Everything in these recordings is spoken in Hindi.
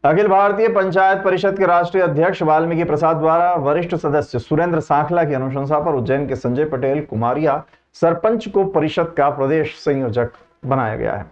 अखिल भारतीय पंचायत परिषद के राष्ट्रीय अध्यक्ष वाल्मीकि प्रसाद द्वारा वरिष्ठ सदस्य सुरेंद्र सांखला की अनुशंसा पर उज्जैन के संजय पटेल कुमारिया सरपंच को परिषद का प्रदेश संयोजक बनाया गया है।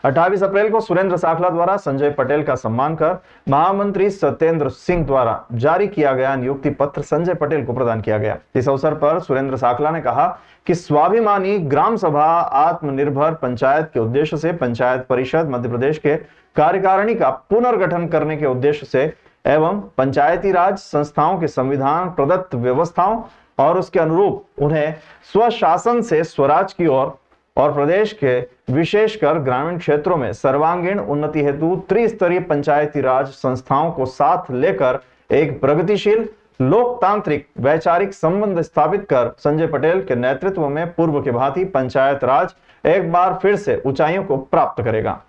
28 अप्रैल को सुरेंद्र सांखला द्वारा संजय पटेल का सम्मान कर महामंत्री सत्येंद्र सिंह द्वारा जारी किया गया नियुक्ति पत्र संजय पटेल को प्रदान किया गया। इस अवसर पर सुरेंद्र सांखला ने कहा कि स्वाभिमानी ग्राम सभा आत्मनिर्भर पंचायत के उद्देश्य से पंचायत परिषद मध्य प्रदेश के कार्यकारिणी का पुनर्गठन करने के उद्देश्य से एवं पंचायती राज संस्थाओं के संविधान प्रदत्त व्यवस्थाओं और उसके अनुरूप उन्हें स्वशासन से स्वराज की ओर और प्रदेश के विशेषकर ग्रामीण क्षेत्रों में सर्वांगीण उन्नति हेतु त्रिस्तरीय पंचायती राज संस्थाओं को साथ लेकर एक प्रगतिशील लोकतांत्रिक वैचारिक संबंध स्थापित कर संजय पटेल के नेतृत्व में पूर्व के भांति पंचायत राज एक बार फिर से ऊंचाइयों को प्राप्त करेगा।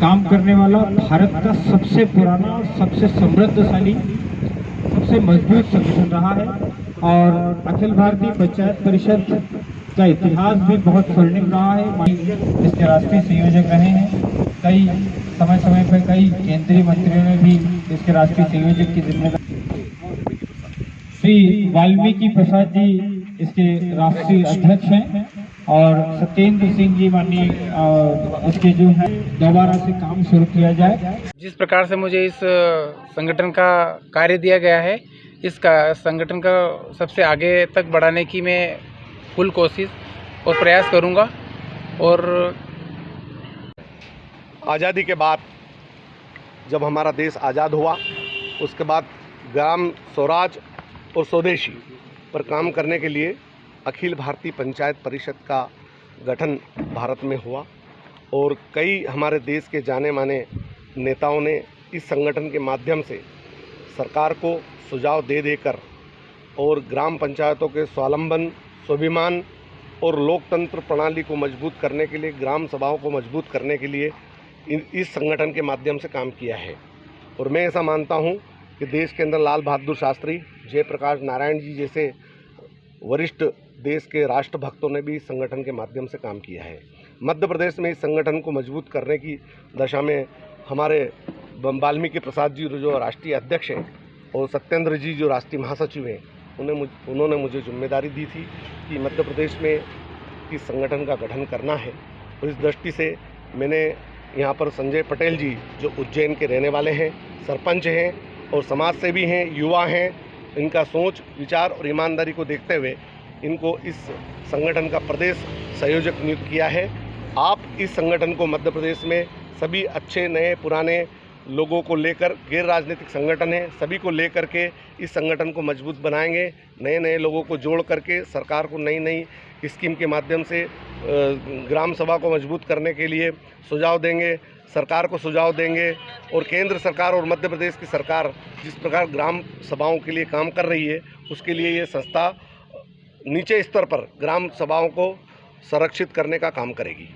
काम करने वाला भारत का सबसे पुराना, सबसे समृद्धशाली, सबसे मजबूत संगठन रहा है और अखिल भारतीय पंचायत परिषद का इतिहास भी बहुत स्वर्णिम रहा है। इसके राष्ट्रीय संयोजक रहे हैं। कई समय पर कई केंद्रीय मंत्रियों ने भी इसके राष्ट्रीय संयोजक की जिम्मेदारी। श्री वाल्मीकि प्रसाद जी इसके राष्ट्रीय अध्यक्ष हैं और सत्येंद्र सिंह जी माननीय उसके जो है दोबारा से काम शुरू किया जाए। जिस प्रकार से मुझे इस संगठन का कार्य दिया गया है, इसका संगठन का सबसे आगे तक बढ़ाने की मैं फुल कोशिश और प्रयास करूंगा। और आज़ादी के बाद जब हमारा देश आज़ाद हुआ, उसके बाद ग्राम स्वराज और स्वदेशी पर काम करने के लिए अखिल भारतीय पंचायत परिषद का गठन भारत में हुआ और कई हमारे देश के जाने माने नेताओं ने इस संगठन के माध्यम से सरकार को सुझाव दे देकर और ग्राम पंचायतों के स्वावलंबन, स्वाभिमान और लोकतंत्र प्रणाली को मजबूत करने के लिए, ग्राम सभाओं को मजबूत करने के लिए इस संगठन के माध्यम से काम किया है। और मैं ऐसा मानता हूं कि देश के अंदर लाल बहादुर शास्त्री, जयप्रकाश नारायण जी जैसे वरिष्ठ देश के राष्ट्रभक्तों ने भी इस संगठन के माध्यम से काम किया है। मध्य प्रदेश में इस संगठन को मजबूत करने की दशा में हमारे वाल्मीकि प्रसाद जी जो राष्ट्रीय अध्यक्ष हैं और सत्येंद्र जी जो राष्ट्रीय महासचिव हैं, उन्होंने मुझे जिम्मेदारी दी थी कि मध्य प्रदेश में इस संगठन का गठन करना है। और इस दृष्टि से मैंने यहाँ पर संजय पटेल जी जो उज्जैन के रहने वाले हैं, सरपंच हैं और समाज सेवी हैं, युवा हैं, इनका सोच, विचार और ईमानदारी को देखते हुए इनको इस संगठन का प्रदेश संयोजक नियुक्त किया है। आप इस संगठन को मध्य प्रदेश में सभी अच्छे नए पुराने लोगों को लेकर, गैर राजनीतिक संगठन है, सभी को लेकर के इस संगठन को मजबूत बनाएंगे। नए नए लोगों को जोड़ करके सरकार को नई नई स्कीम के माध्यम से ग्राम सभा को मजबूत करने के लिए सुझाव देंगे, सरकार को सुझाव देंगे। और केंद्र सरकार और मध्य प्रदेश की सरकार जिस प्रकार ग्राम सभाओं के लिए काम कर रही है, उसके लिए ये संस्था नीचे स्तर पर ग्राम सभाओं को संरक्षित करने का काम करेगी।